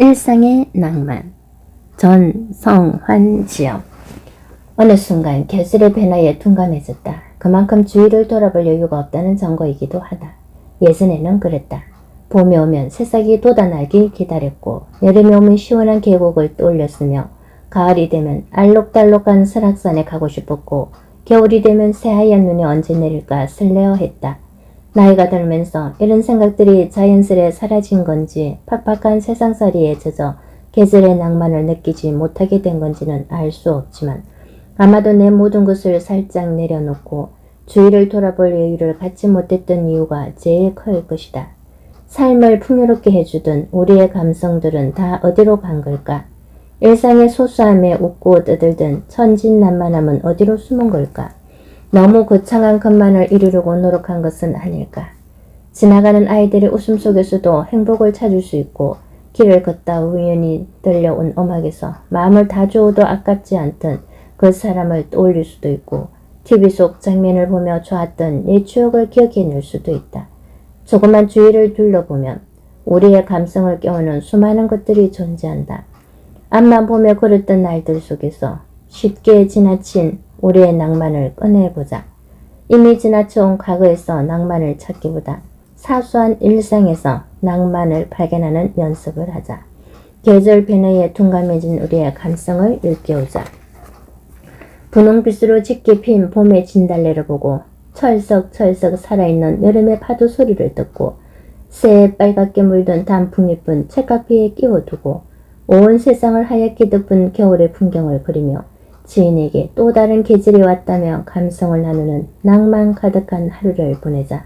일상의 낭만. 전성환지영. 어느 순간 개슬의 변화에 둔감해졌다. 그만큼 주위를 돌아볼 여유가 없다는 증거이기도 하다. 예전에는 그랬다. 봄이 오면 새싹이 돋아나길 기다렸고, 여름이 오면 시원한 계곡을 떠올렸으며, 가을이 되면 알록달록한 설악산에 가고 싶었고, 겨울이 되면 새하얀 눈이 언제 내릴까 설레어했다. 나이가 들면서 이런 생각들이 자연스레 사라진 건지, 팍팍한 세상살이에 젖어 계절의 낭만을 느끼지 못하게 된 건지는 알 수 없지만, 아마도 내 모든 것을 살짝 내려놓고 주위를 돌아볼 여유를 갖지 못했던 이유가 제일 클 것이다. 삶을 풍요롭게 해주던 우리의 감성들은 다 어디로 간 걸까? 일상의 소소함에 웃고 떠들던 천진난만함은 어디로 숨은 걸까? 너무 거창한 것만을 이루려고 노력한 것은 아닐까? 지나가는 아이들의 웃음 속에서도 행복을 찾을 수 있고, 길을 걷다 우연히 들려온 음악에서 마음을 다 주어도 아깝지 않던 그 사람을 떠올릴 수도 있고, TV 속 장면을 보며 좋았던 옛 추억을 기억해낼 수도 있다. 조금만 주위를 둘러보면 우리의 감성을 깨우는 수많은 것들이 존재한다. 앞만 보며 걸었던 날들 속에서 쉽게 지나친 우리의 낭만을 꺼내보자. 이미 지나쳐온 과거에서 낭만을 찾기보다 사소한 일상에서 낭만을 발견하는 연습을 하자. 계절 변화에 둔감해진 우리의 감성을 일깨우자. 분홍빛으로 짙게 핀 봄의 진달래를 보고 철썩철썩 살아있는 여름의 파도 소리를 듣고 새에 빨갛게 물든 단풍잎은 책가피에 끼워두고 온 세상을 하얗게 덮은 겨울의 풍경을 그리며 지인에게 또 다른 계절이 왔다며 감성을 나누는 낭만 가득한 하루를 보내자.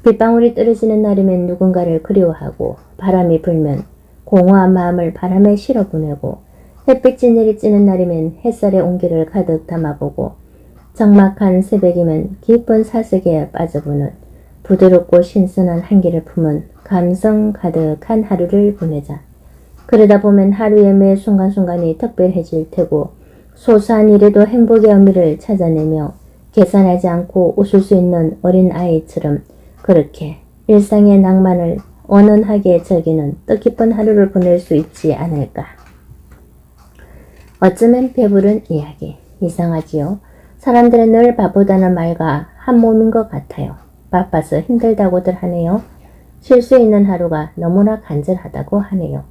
빗방울이 떨어지는 날이면 누군가를 그리워하고, 바람이 불면 공허한 마음을 바람에 실어 보내고, 햇빛이 내리쬐는 날이면 햇살의 온기를 가득 담아보고, 적막한 새벽이면 깊은 사색에 빠져보는 부드럽고 신선한 한기를 품은 감성 가득한 하루를 보내자. 그러다 보면 하루의 매 순간순간이 특별해질 테고, 소소한 일에도 행복의 의미를 찾아내며 계산하지 않고 웃을 수 있는 어린 아이처럼 그렇게 일상의 낭만을 원원하게 즐기는 뜻깊은 하루를 보낼 수 있지 않을까. 어쩌면 배부른 이야기. 이상하지요? 사람들은 늘 바쁘다는 말과 한 몸인 것 같아요. 바빠서 힘들다고들 하네요. 쉴 수 있는 하루가 너무나 간절하다고 하네요.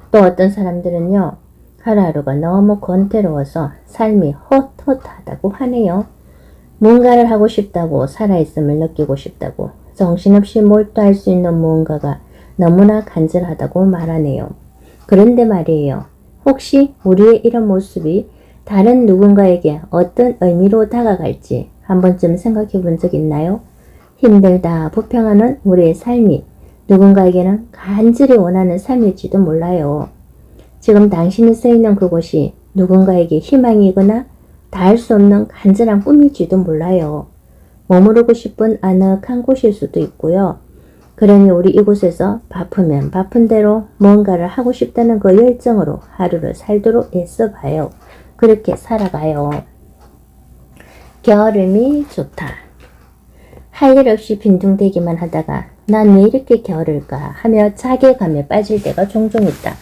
또 어떤 사람들은요, 하루하루가 너무 권태로워서 삶이 헛헛하다고 하네요. 뭔가를 하고 싶다고, 살아있음을 느끼고 싶다고, 정신없이 몰두할 수 있는 무언가가 너무나 간절하다고 말하네요. 그런데 말이에요. 혹시 우리의 이런 모습이 다른 누군가에게 어떤 의미로 다가갈지 한 번쯤 생각해 본 적 있나요? 힘들다 불평하는 우리의 삶이 누군가에게는 간절히 원하는 삶일지도 몰라요. 지금 당신이 서 있는 그곳이 누군가에게 희망이거나 닿을 수 없는 간절한 꿈일지도 몰라요. 머무르고 싶은 아늑한 곳일 수도 있고요. 그러니 우리 이곳에서 바쁘면 바쁜 대로 뭔가를 하고 싶다는 그 열정으로 하루를 살도록 애써봐요. 그렇게 살아가요. 겨울음이 좋다. 할 일 없이 빈둥대기만 하다가 난 왜 이렇게 겨울을까 하며 자괴감에 빠질 때가 종종 있다.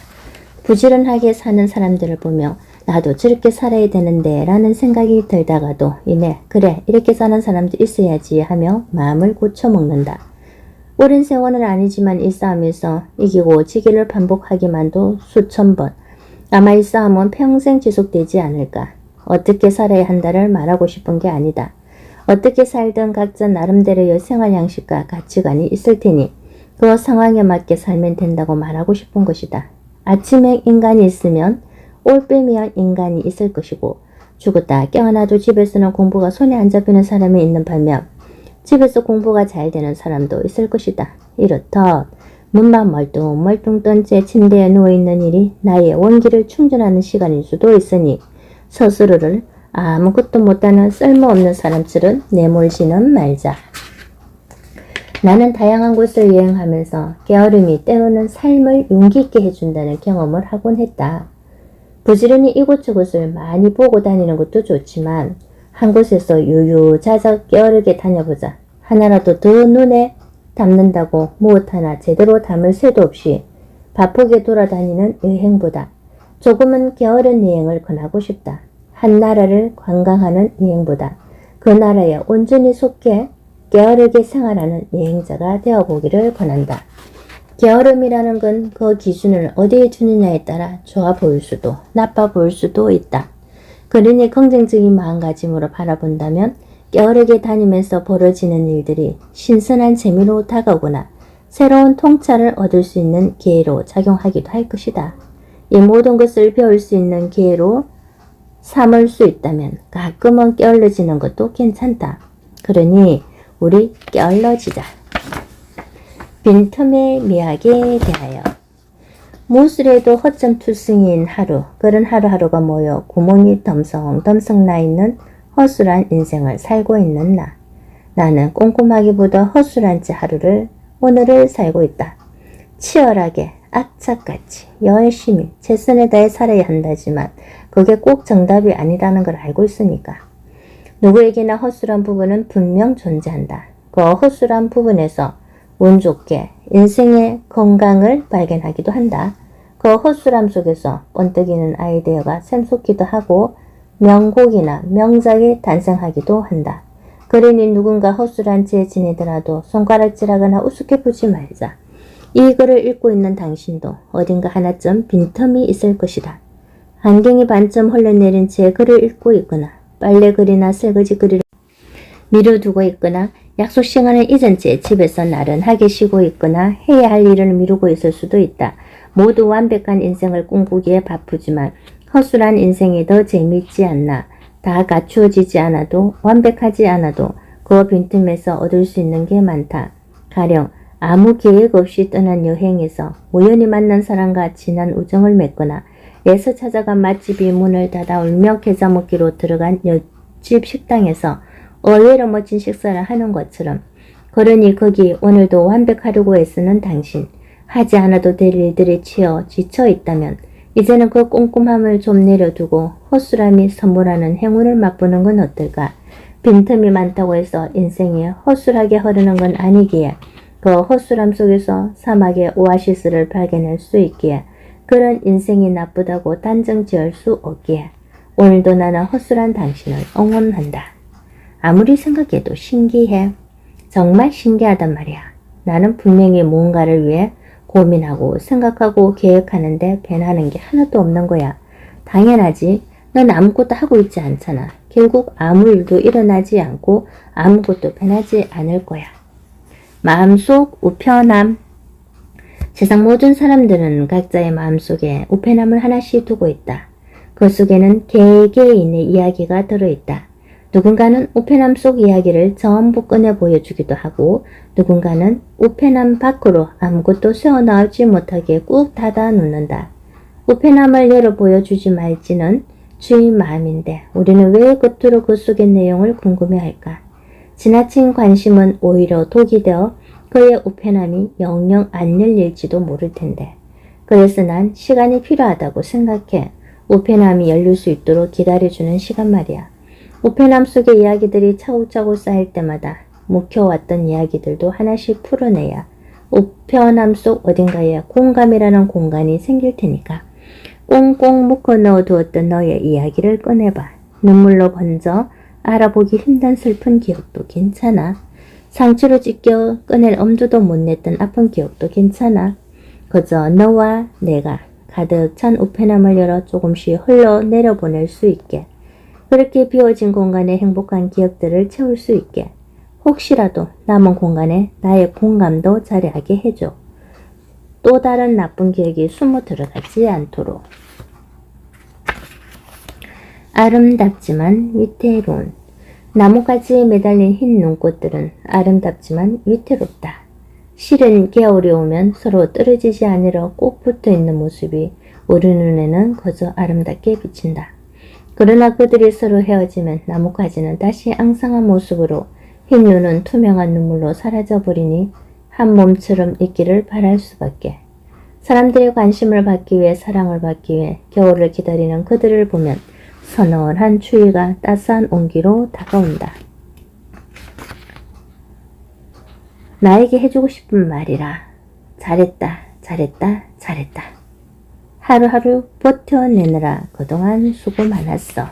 부지런하게 사는 사람들을 보며 나도 저렇게 살아야 되는데 라는 생각이 들다가도 이내 그래 이렇게 사는 사람도 있어야지 하며 마음을 고쳐먹는다. 오랜 세월은 아니지만 이 싸움에서 이기고 지기를 반복하기만도 수천 번. 아마 이 싸움은 평생 지속되지 않을까. 어떻게 살아야 한다를 말하고 싶은 게 아니다. 어떻게 살든 각자 나름대로의 생활 양식과 가치관이 있을 테니 그 상황에 맞게 살면 된다고 말하고 싶은 것이다. 아침에 인간이 있으면 올빼미한 인간이 있을 것이고, 죽었다 깨어나도 집에서는 공부가 손에 안 잡히는 사람이 있는 반면 집에서 공부가 잘 되는 사람도 있을 것이다. 이렇듯 눈만 멀뚱멀뚱 뜬 채 침대에 누워있는 일이 나의 원기를 충전하는 시간일 수도 있으니 스스로를 아무것도 못하는 쓸모없는 사람처럼 내몰지는 말자. 나는 다양한 곳을 여행하면서 게으름이 때로는 삶을 용기 있게 해준다는 경험을 하곤 했다. 부지런히 이곳저곳을 많이 보고 다니는 것도 좋지만 한 곳에서 유유자적 게으르게 다녀보자. 하나라도 더 눈에 담는다고 무엇 하나 제대로 담을 새도 없이 바쁘게 돌아다니는 여행보다 조금은 게으른 여행을 권하고 싶다. 한 나라를 관광하는 여행보다 그 나라에 온전히 속해 게으르게 생활하는 여행자가 되어보기를 권한다. 게으름이라는 건 그 기준을 어디에 두느냐에 따라 좋아 보일 수도 나빠 보일 수도 있다. 그러니 긍정적인 마음가짐으로 바라본다면 게으르게 다니면서 벌어지는 일들이 신선한 재미로 다가오거나 새로운 통찰을 얻을 수 있는 기회로 작용하기도 할 것이다. 이 모든 것을 배울 수 있는 기회로 삼을 수 있다면 가끔은 게을러지는 것도 괜찮다. 그러니 우리 게을러지자. 빈틈의 미학에 대하여 무술에도 허점투성이인 하루, 그런 하루하루가 모여 구멍이 덤성덤성 나 있는 허술한 인생을 살고 있는 나. 나는 꼼꼼하기보다 허술한 채 오늘을 살고 있다. 치열하게, 악착같이, 열심히, 최선을 다해 살아야 한다지만 그게 꼭 정답이 아니라는 걸 알고 있으니까. 누구에게나 허술한 부분은 분명 존재한다. 그 허술한 부분에서 운 좋게 인생의 건강을 발견하기도 한다. 그 허술함 속에서 번뜩이는 아이디어가 샘솟기도 하고 명곡이나 명작이 탄생하기도 한다. 그러니 누군가 허술한 채 지내더라도 손가락질하거나 우습게 보지 말자. 이 글을 읽고 있는 당신도 어딘가 하나쯤 빈틈이 있을 것이다. 안경이 반쯤 흘러내린 채 글을 읽고 있거나 빨래 글이나 설거지 글을 미뤄두고 있거나 약속 시간을 잊은 채 집에서 나른하게 쉬고 있거나 해야 할 일을 미루고 있을 수도 있다. 모두 완벽한 인생을 꿈꾸기에 바쁘지만 허술한 인생이 더 재미있지 않나. 다 갖추어지지 않아도 완벽하지 않아도 그 빈틈에서 얻을 수 있는 게 많다. 가령 아무 계획 없이 떠난 여행에서 우연히 만난 사람과 진한 우정을 맺거나 애써 찾아간 맛집이 문을 닫아 울며 계좌 먹기로 들어간 옆집 식당에서 의외로 멋진 식사를 하는 것처럼. 그러니 거기 오늘도 완벽하려고 애쓰는 당신, 하지 않아도 될 일들에 치여 지쳐 있다면 이제는 그 꼼꼼함을 좀 내려두고 허술함이 선물하는 행운을 맛보는 건 어떨까? 빈틈이 많다고 해서 인생이 허술하게 흐르는 건 아니기에 그 허술함 속에서 사막의 오아시스를 발견할 수 있기에 그런 인생이 나쁘다고 단정 지을 수 없기에 오늘도 나는 허술한 당신을 응원한다. 아무리 생각해도 신기해. 정말 신기하단 말이야. 나는 분명히 뭔가를 위해 고민하고 생각하고 계획하는데 변하는 게 하나도 없는 거야. 당연하지. 넌 아무것도 하고 있지 않잖아. 결국 아무 일도 일어나지 않고 아무것도 변하지 않을 거야. 마음속 우편함. 세상 모든 사람들은 각자의 마음속에 우편함을 하나씩 두고 있다. 그 속에는 개개인의 이야기가 들어있다. 누군가는 우편함 속 이야기를 전부 꺼내 보여주기도 하고 누군가는 우편함 밖으로 아무것도 새어나오지 못하게 꾹 닫아 놓는다. 우편함을 열어 보여주지 말지는 주인 마음인데 우리는 왜 겉으로 그 속의 내용을 궁금해할까? 지나친 관심은 오히려 독이 되어 그의 우편함이 영영 안 열릴지도 모를 텐데. 그래서 난 시간이 필요하다고 생각해. 우편함이 열릴 수 있도록 기다려주는 시간 말이야. 우편함 속의 이야기들이 차곡차곡 쌓일 때마다 묵혀왔던 이야기들도 하나씩 풀어내야 우편함 속 어딘가에 공감이라는 공간이 생길 테니까 꽁꽁 묶어 넣어두었던 너의 이야기를 꺼내봐. 눈물로 번져 알아보기 힘든 슬픈 기억도 괜찮아. 상처로 찢겨 꺼낼 엄두도 못 냈던 아픈 기억도 괜찮아. 그저 너와 내가 가득 찬 우편함을 열어 조금씩 흘러내려보낼 수 있게, 그렇게 비워진 공간에 행복한 기억들을 채울 수 있게, 혹시라도 남은 공간에 나의 공감도 자리하게 해줘. 또 다른 나쁜 기억이 숨어 들어가지 않도록. 아름답지만 위태로운. 나뭇가지에 매달린 흰 눈꽃들은 아름답지만 위태롭다. 실은 겨울이 오면 서로 떨어지지 않으려 꼭 붙어있는 모습이 우리 눈에는 그저 아름답게 비친다. 그러나 그들이 서로 헤어지면 나뭇가지는 다시 앙상한 모습으로, 흰 눈은 투명한 눈물로 사라져버리니 한 몸처럼 있기를 바랄 수밖에. 사람들의 관심을 받기 위해, 사랑을 받기 위해 겨울을 기다리는 그들을 보면 서늘한 추위가 따스한 온기로 다가온다. 나에게 해주고 싶은 말이라. 잘했다, 잘했다, 잘했다. 하루하루 버텨내느라 그동안 수고 많았어.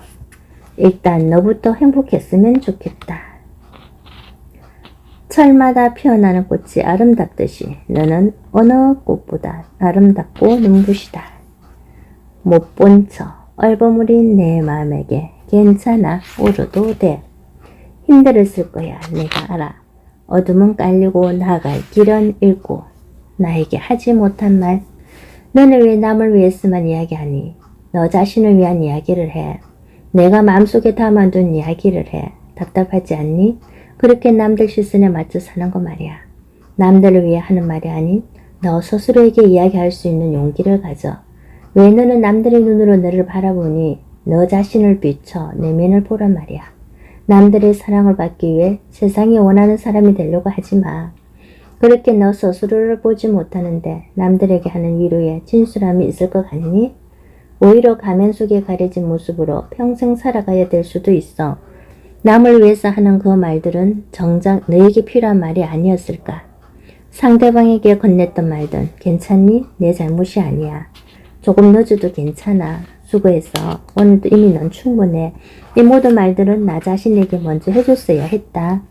일단 너부터 행복했으면 좋겠다. 철마다 피어나는 꽃이 아름답듯이 너는 어느 꽃보다 아름답고 눈부시다. 못 본 척 얼버무린 내 마음에게 괜찮아 울어도 돼. 힘들었을 거야. 내가 알아. 어둠은 깔리고 나아갈 길은 잃고 나에게 하지 못한 말. 너는 왜 남을 위해서만 이야기하니? 너 자신을 위한 이야기를 해. 내가 마음속에 담아둔 이야기를 해. 답답하지 않니? 그렇게 남들 시선에 맞춰 사는 거 말이야. 남들을 위해 하는 말이 아닌 너 스스로에게 이야기할 수 있는 용기를 가져. 왜 너는 남들의 눈으로 너를 바라보니? 너 자신을 비춰 내면을 보란 말이야. 남들의 사랑을 받기 위해 세상이 원하는 사람이 되려고 하지 마. 그렇게 너 스스로를 보지 못하는데 남들에게 하는 위로에 진실함이 있을 것 같니? 오히려 가면 속에 가려진 모습으로 평생 살아가야 될 수도 있어. 남을 위해서 하는 그 말들은 정작 너에게 필요한 말이 아니었을까? 상대방에게 건넸던 말든 괜찮니? 내 잘못이 아니야. 조금 늦어도 괜찮아. 수고했어. 오늘도 이미 넌 충분해. 이 모든 말들은 나 자신에게 먼저 해줬어야 했다.